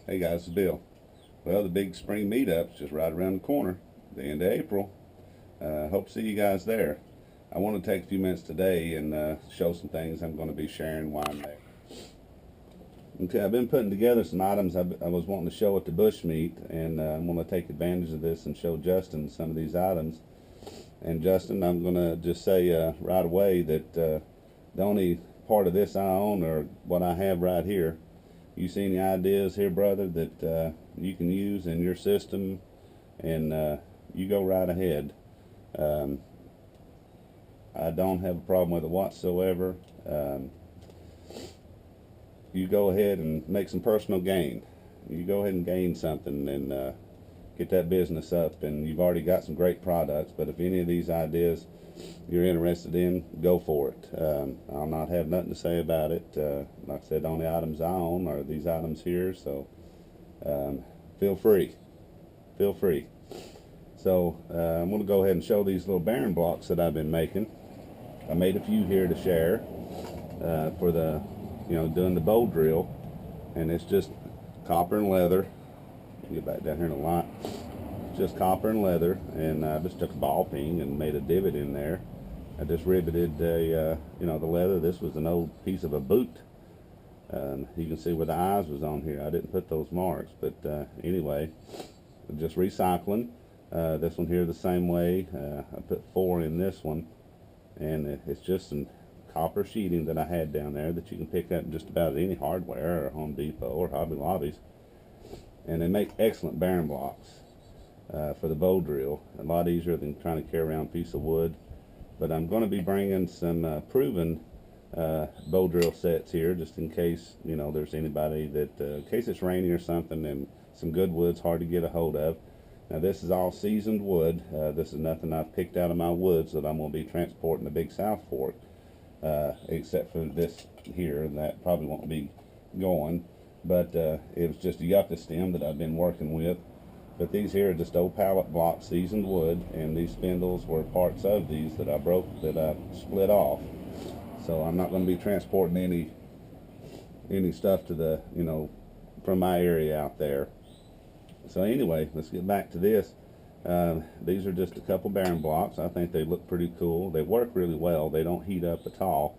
Hey guys, it's Bill. Well, the big spring meetup's just right around the corner, the end of April. Hope to see you guys there. I want to take a few minutes today and show some things I'm going to be sharing while I'm there. Okay, I've been putting together some items I was wanting to show at the bush meet, and I'm going to take advantage of this and show Justin some of these items. And Justin, I'm going to just say right away that the only part of this I own are what I have right here. You see any ideas here, brother, that you can use in your system, and you go right ahead. Um, I don't have a problem with it whatsoever. You go ahead and make some personal gain. You go ahead and gain something and get that business up, and you've already got some great products. But if any of these ideas you're interested in, go for it. I'll not have nothing to say about it. Like I said, the only items I own are these items here, so feel free. Feel free. So I'm going to go ahead and show these little bearing blocks that I've been making. I made a few here to share for the, doing the bow drill, and it's just copper and leather. Get back down here in the light. Just copper and leather, and I just took a ball peen and made a divot in there. I just riveted the leather. This was an old piece of a boot. You can see where the eyes was on here. I didn't put those marks, but anyway, just recycling. This one here the same way. I put 4 in this one, and it's just some copper sheeting that I had down there that you can pick up just about at any hardware or Home Depot or Hobby Lobbies, and they make excellent bearing blocks. For the bow drill, a lot easier than trying to carry around a piece of wood. But I'm going to be bringing some proven bow drill sets here, just in case there's anybody that in case it's rainy or something, and some good wood's hard to get a hold of. Now this is all seasoned wood. This is nothing I've picked out of my woods that I'm going to be transporting to Big South for, except for this here, and that probably won't be going. But it was just a yucca stem that I've been working with. But these here are just old pallet block seasoned wood, and these spindles were parts of these that I broke, that I split off. So I'm not going to be transporting any stuff to the, from my area out there. So anyway, let's get back to this. These are just a couple bearing blocks. I think they look pretty cool. They work really well. They don't heat up at all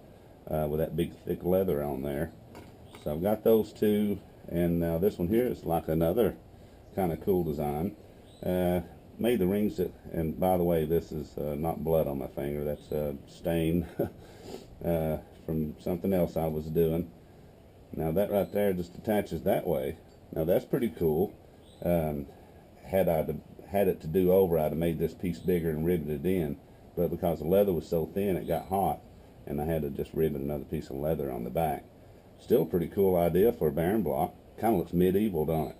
with that big thick leather on there. So I've got those two, and now this one here is like another kind of cool design. Made the rings that, and by the way, this is not blood on my finger. That's a stain from something else I was doing. Now that right there just attaches that way. Now that's pretty cool. Had I had it to do over, I'd have made this piece bigger and riveted in, but because the leather was so thin, it got hot, and I had to just rivet another piece of leather on the back. Still a pretty cool idea for a bearing block. Kind of looks medieval, don't it?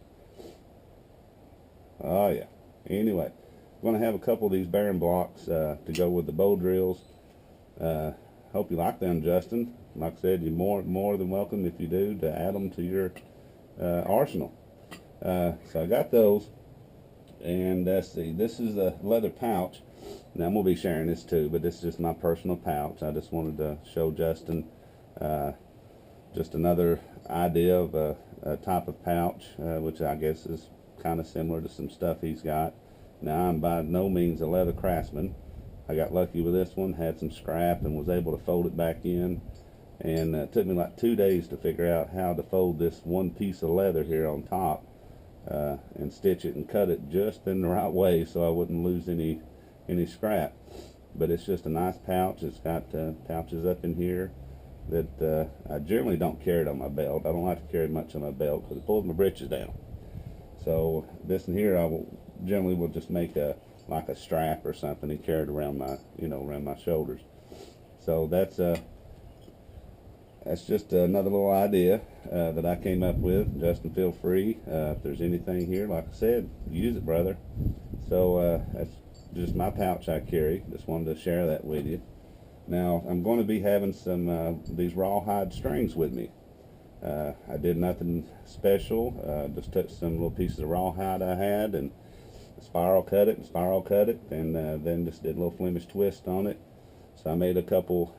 Oh yeah. Anyway, I'm going to have a couple of these bearing blocks to go with the bow drills. Hope you like them, Justin. Like I said, you're more than welcome, if you do, to add them to your arsenal. So I got those, and let's see. This is a leather pouch. Now I'm going to be sharing this too, but this is just my personal pouch. I just wanted to show Justin just another idea of a type of pouch, which I guess is kind of similar to some stuff he's got. Now I'm by no means a leather craftsman. I got lucky with this one, had some scrap, and was able to fold it back in, and it took me like 2 days to figure out how to fold this one piece of leather here on top and stitch it and cut it just in the right way so I wouldn't lose any scrap. But it's just a nice pouch. It's got pouches up in here that I generally don't carry it on my belt. I don't like to carry much on my belt because it pulls my britches down. So this in here, I generally will just make like a strap or something and carry it around my, around my shoulders. So that's just another little idea that I came up with. Justin, feel free. If there's anything here, like I said, use it, brother. So that's just my pouch I carry. Just wanted to share that with you. Now I'm going to be having some these rawhide strings with me. I did nothing special, just took some little pieces of rawhide I had and spiral cut it, and then just did a little Flemish twist on it. So I made a couple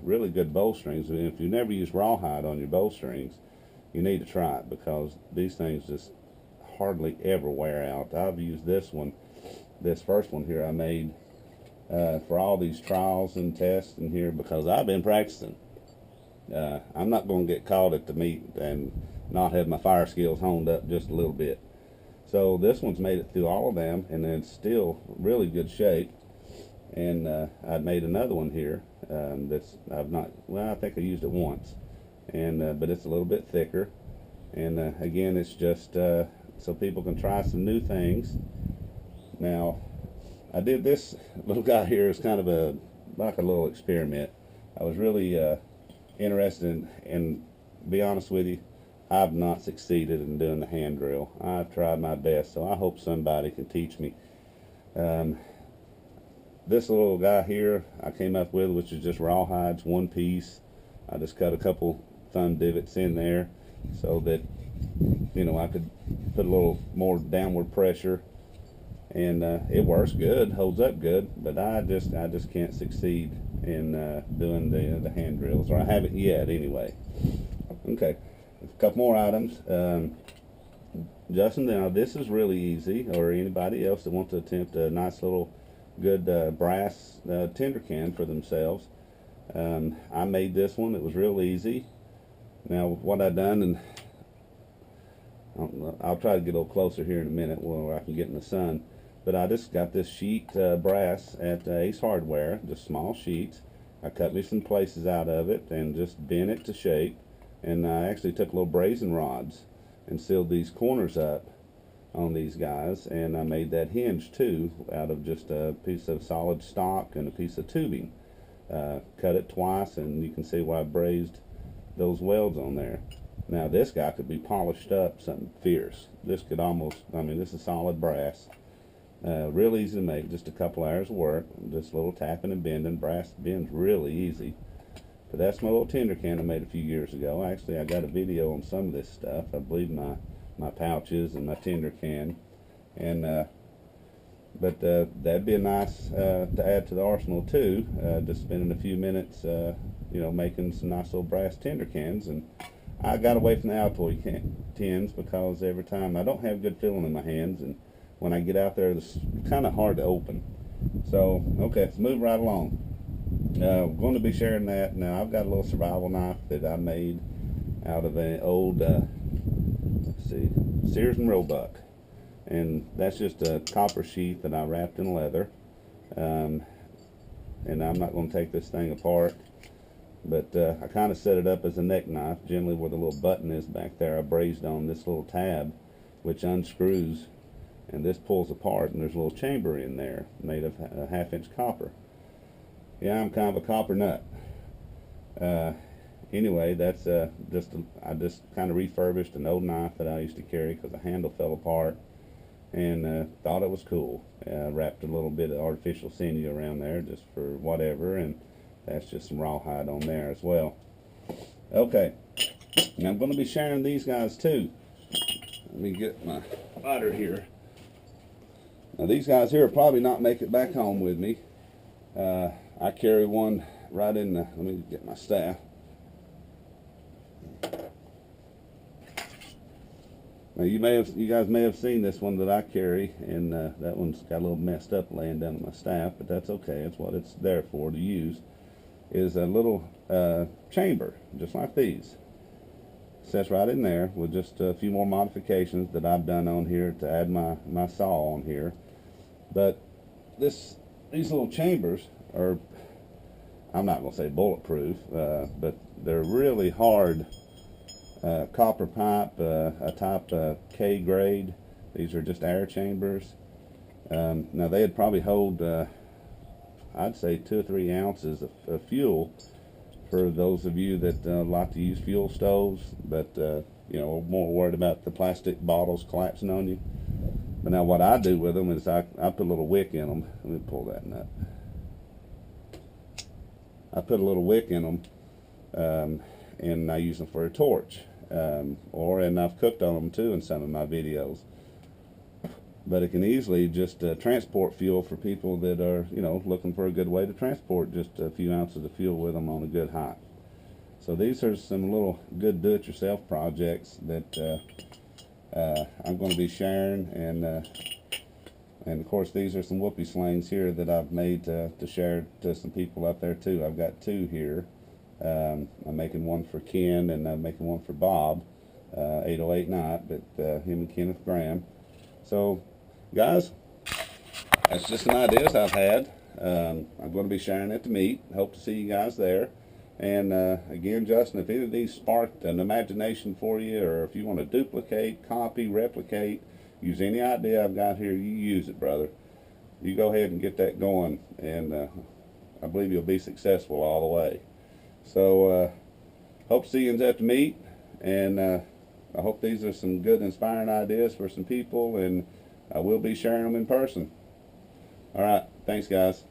really good bow strings. I mean, if you never use rawhide on your bow strings, you need to try it, because these things just hardly ever wear out. I've used this one, this first one here I made for all these trials and tests in here, because I've been practicing. I'm not going to get caught at the meet and not have my fire skills honed up just a little bit. So this one's made it through all of them, and it's still really good shape. And I made another one here that's I've not, well, I think I used it once, and but it's a little bit thicker. And again, it's just so people can try some new things. Now, I did this little guy here as kind of like a little experiment. I was really interested in, and be honest with you, I've not succeeded in doing the hand drill. I've tried my best, so I hope somebody can teach me. This little guy here I came up with, which is just rawhides, one piece. I just cut a couple thumb divots in there so that, you know, I could put a little more downward pressure, and it works good, holds up good. But I just can't succeed in doing the hand drills, or I haven't yet anyway. Okay, a couple more items. Justin, now this is really easy, or anybody else that wants to attempt a nice little good brass tinder can for themselves. I made this one. It was real easy. Now what I done, and I'll try to get a little closer here in a minute where I can get in the sun, but I just got this sheet brass at Ace Hardware, just small sheets. I cut me some places out of it and just bent it to shape, and I actually took little brazen rods and sealed these corners up on these guys, and I made that hinge too out of just a piece of solid stock and a piece of tubing. Cut it twice, and you can see why I brazed those welds on there. Now this guy could be polished up something fierce. This could almost, I mean, this is solid brass. Real easy to make, just a couple hours of work, just a little tapping and bending. Brass bends really easy. But that's my little tinder can I made a few years ago. Actually, I got a video on some of this stuff. I believe my pouches and my tinder can, and but that'd be a nice to add to the arsenal too. Just spending a few minutes, you know, making some nice little brass tinder cans. And I got away from the Altoid tins because every time I don't have good feeling in my hands, and when I get out there, it's kind of hard to open. So okay, let's move right along. I'm going to be sharing that. Now I've got a little survival knife that I made out of an old let's see, Sears and Roebuck, and that's just a copper sheath that I wrapped in leather. And I'm not going to take this thing apart, but I kind of set it up as a neck knife. Generally where the little button is back there, I brazed on this little tab which unscrews, and this pulls apart, and there's a little chamber in there made of a 1/2 inch copper. Yeah, I'm kind of a copper nut. Anyway, that's I just kind of refurbished an old knife that I used to carry because the handle fell apart, and thought it was cool. Wrapped a little bit of artificial sinew around there just for whatever, and that's just some rawhide on there as well. Okay, now I'm going to be sharing these guys too. Let me get my lighter here. Now these guys here will probably not make it back home with me. I carry one right in the, let me get my staff. Now you guys may have seen this one that I carry, and that one's got a little messed up laying down on my staff, but that's okay. It's what it's there for, to use. Is a little chamber, just like these. Sets right in there with just a few more modifications that I've done on here to add my saw on here. But these little chambers are, I'm not going to say bulletproof, but they're really hard copper pipe, a type K grade. These are just air chambers. Now they'd probably hold, I'd say 2 or 3 ounces of fuel for those of you that like to use fuel stoves, but you know, more worried about the plastic bottles collapsing on you. But now what I do with them is I put a little wick in them. Let me pull that nut. I put a little wick in them, and I use them for a torch, and I've cooked on them too in some of my videos. But it can easily just transport fuel for people that are, you know, looking for a good way to transport just a few ounces of fuel with them on a good hike. So these are some little good do-it-yourself projects that I'm going to be sharing, and of course these are some whoopee slings here that I've made to share to some people up there too. I've got two here. I'm making one for Ken, and I'm making one for Bob, 808 Night, but him and Kenneth Graham. So guys, that's just some ideas I've had. I'm going to be sharing at the meet. Hope to see you guys there. And again, Justin, if any of these sparked an imagination for you, or if you want to duplicate, copy, replicate, use any idea I've got here, you use it, brother. You go ahead and get that going, and I believe you'll be successful all the way. So hope to see you at the meet, and I hope these are some good, inspiring ideas for some people, and I will be sharing them in person. All right, thanks, guys.